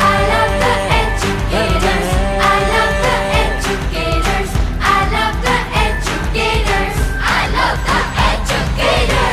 I love the educators. I love the educators. I love the educators. I love the educators.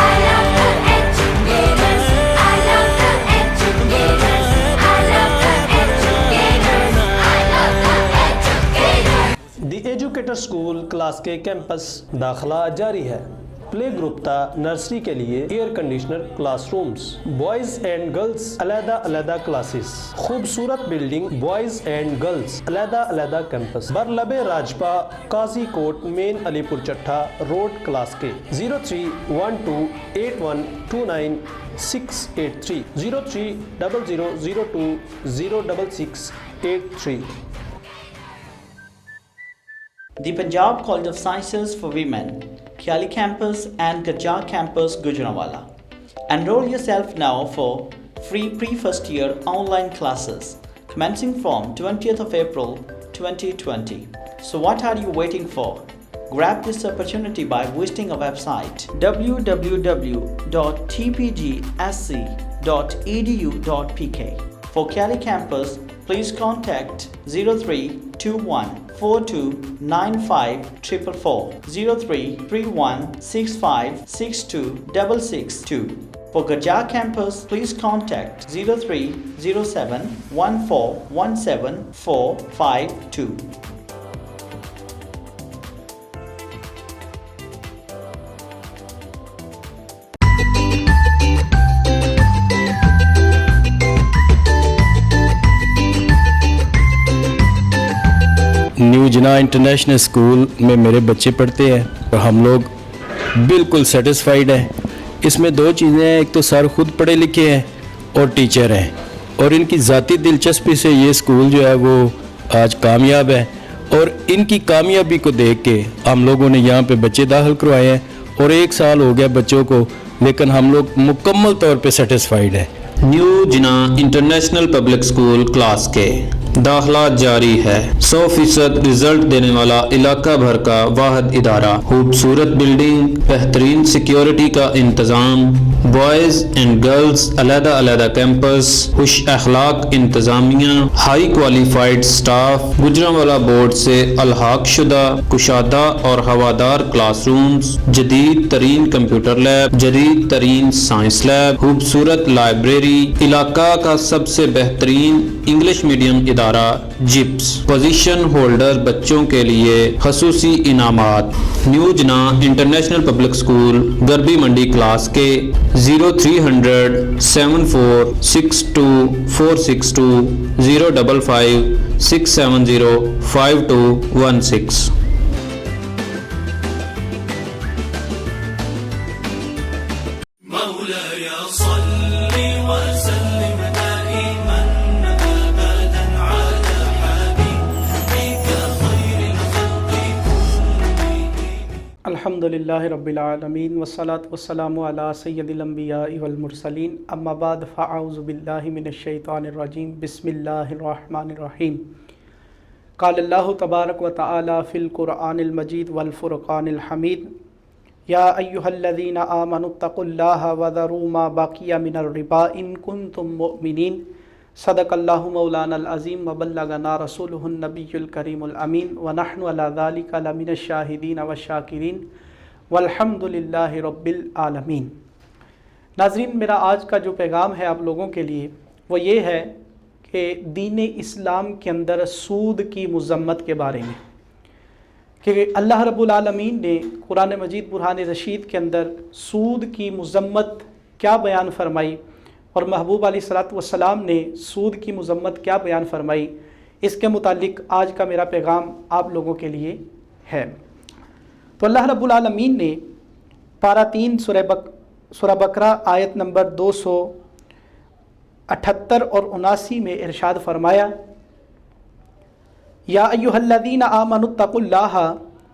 I love the educators. I love the educators. I love the educators. I love the educators. The educator school class کے campus داخلہ جاری ہے۔ Play group تا nursery کے لیے air conditioner class rooms, boys and girls علیحدہ classes, خوبصورت building, boys and girls علیحدہ کیمپس، برلب راجپا، قاضی کوٹ مین علی پور چٹھا روڈ کلاس کے 031281298683 0300020663۔ The Punjab College of Sciences for Women, Khiali Campus and Gajjar Campus, Gujranwala. Enroll yourself now for free pre-first year online classes commencing from 20th of April 2020. So what are you waiting for? Grab this opportunity by visiting our website www.tpgsc.edu.pk. For Khiali Campus, please contact 0321429544, 033165626662. For Gajjar Campus, please contact 0307141752. New Jinnah international school میں میرے بچے پڑھتے ہیں اور ہم لوگ بالکل satisfied ہیں۔ اس میں دو چیزیں ہیں، ایک تو سر خود پڑھے لکھے ہیں اور ٹیچر ہیں، اور ان کی ذاتی دلچسپی سے یہ اسکول جو ہے وہ آج کامیاب ہے، اور ان کی کامیابی کو دیکھ کے ہم لوگوں نے یہاں پہ بچے داخل کروائے ہیں، اور 1 سال ہو گیا بچوں کو، لیکن ہم لوگ مکمل طور پہ سیٹسفائیڈ ہیں۔ نیو جناح انٹرنیشنل پبلک اسکول کلاس کے داخلہ جاری ہے۔ 100% رزلٹ دینے والا علاقہ بھر کا واحد ادارہ، خوبصورت بلڈنگ، بہترین سیکیورٹی کا انتظام، بوائز اینڈ گرلز علیحدہ کیمپس، خوش اخلاق انتظامیہ، high qualified staff, Gujranwala board سے الحاق شدہ کشادہ اور ہوادار کلاس رومز، جدید ترین کمپیوٹر لیب، جدید ترین سائنس لیب، خوبصورت لائبریری، علاقہ کا سب سے بہترین انگلش میڈیم ادارہ جپس، پوزیشن ہولڈر بچوں کے لیے خصوصی انعامات۔ نیو جناح انٹرنیشنل پبلک اسکول گربی منڈی کلاس کے 037462462462 05567052216۔ الحمدللہ رب العالمین والصلاة والسلام علی سید الانبیاء والمرسلین، اما بعد فاعوذ باللہ من الشیطان الرجیم، بسم اللہ الرحمن الرحیم۔ قال اللہ تبارک و تعالی فی القرآن المجید والفرقان الحمید، یا ایہا الذین آمنوا اتقوا اللہ وذروا ما بقی من الربا ان کنتم مؤمنین، صدق اللہ مولانا العظیم وبلغنا رسولہ النبی الکریم الامین، ونحن علی ذلک لمن الشاہدین والشاکرین والحمد للہ رب العالمین۔ ناظرین، میرا آج کا جو پیغام ہے آپ لوگوں کے لیے وہ یہ ہے کہ دین اسلام کے اندر سود کی مذمت کے بارے میں، کہ اللہ رب العالمین نے قرآن مجید برہان رشید کے اندر سود کی مذمت کیا بیان فرمائی، اور محبوب علیہ الصلوۃ والسلام نے سود کی مذمت کیا بیان فرمائی، اس کے متعلق آج کا میرا پیغام آپ لوگوں کے لیے ہے۔ تو اللہ رب العالمین نے پارہ 3 سورہ بقرہ آیت نمبر 278 اور 79 میں ارشاد فرمایا، یا ایھا الذین آمنوا اتقوا اللہ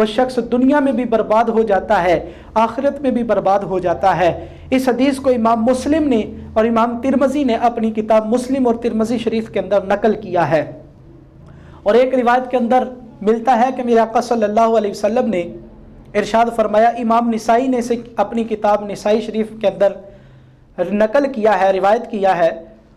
وہ شخص دنیا میں بھی برباد ہو جاتا ہے، آخرت میں بھی برباد ہو جاتا ہے۔ اس حدیث کو امام مسلم نے اور امام ترمذی نے اپنی کتاب مسلم اور ترمذی شریف کے اندر نقل کیا ہے۔ اور ایک روایت کے اندر ملتا ہے کہ میرے آقا صلی اللہ علیہ وسلم نے ارشاد فرمایا، امام نسائی نے اسے اپنی کتاب نسائی شریف کے اندر نقل کیا ہے، روایت کیا ہے،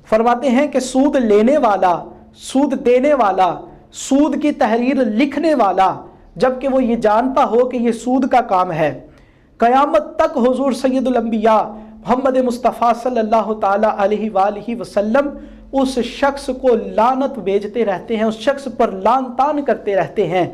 فرماتے ہیں کہ سود لینے والا، سود دینے والا، سود کی تحریر لکھنے والا، جبکہ وہ یہ جانتا ہو کہ یہ سود کا کام ہے، قیامت تک حضور سید الانبیاء محمد مصطفیٰ صلی اللہ تعالی علیہ وآلہ وسلم اس شخص کو لعنت بھیجتے رہتے ہیں، اس شخص پر لعن طعن کرتے رہتے ہیں۔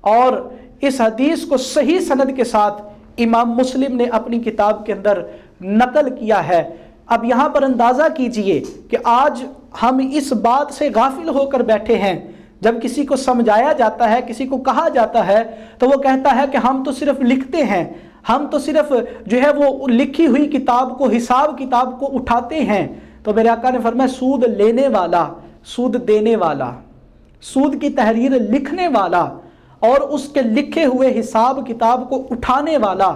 اور اس حدیث کو صحیح سند کے ساتھ امام مسلم نے اپنی کتاب کے اندر نقل کیا ہے۔ اب یہاں پر اندازہ کیجئے کہ آج ہم اس بات سے غافل ہو کر بیٹھے ہیں، جب کسی کو سمجھایا جاتا ہے، کسی کو کہا جاتا ہے تو وہ کہتا ہے کہ ہم تو صرف لکھتے ہیں، ہم تو صرف جو ہے وہ لکھی ہوئی کتاب کو، حساب کتاب کو اٹھاتے ہیں۔ تو میرے آقا نے فرمایا سود لینے والا، سود دینے والا، سود کی تحریر لکھنے والا اور اس کے لکھے ہوئے حساب کتاب کو اٹھانے والا،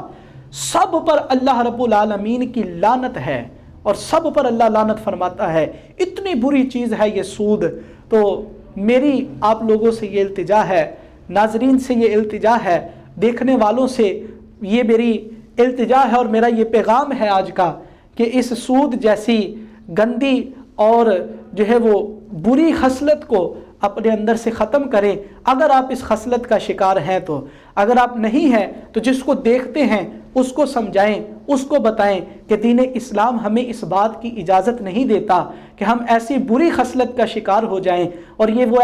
سب پر اللہ رب العالمین کی لعنت ہے اور سب پر اللہ لعنت فرماتا ہے۔ اتنی بری چیز ہے یہ سود۔ تو میری آپ لوگوں سے یہ التجا ہے، ناظرین سے یہ التجا ہے، دیکھنے والوں سے یہ میری التجا ہے اور میرا یہ پیغام ہے آج کا کہ اس سود جیسی گندی اور جو ہے وہ بری خصلت کو اپنے اندر سے ختم کریں۔ اگر آپ اس خصلت کا شکار ہیں تو، اگر آپ نہیں ہیں تو جس کو دیکھتے ہیں اس کو سمجھائیں، اس کو بتائیں کہ دین اسلام ہمیں اس بات کی اجازت نہیں دیتا کہ ہم ایسی بری خصلت کا شکار ہو جائیں۔ اور یہ وہ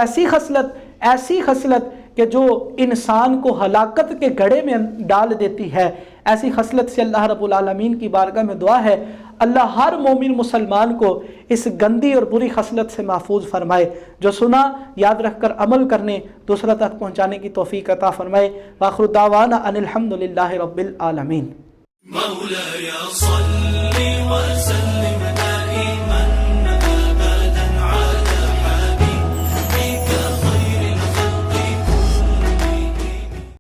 ایسی خصلت کہ جو انسان کو ہلاکت کے گڑھے میں ڈال دیتی ہے، ایسی خصلت سے اللہ رب العالمین کی بارگاہ میں دعا ہے اللہ ہر مومن مسلمان کو اس گندی اور بری خصلت سے محفوظ فرمائے۔ جو سنا یاد رکھ کر عمل کرنے، دوسرا تک پہنچانے کی توفیق عطا فرمائے۔ وآخر دعوانا ان الحمدللہ رب العالمین۔ مولاي صل وسلم دائما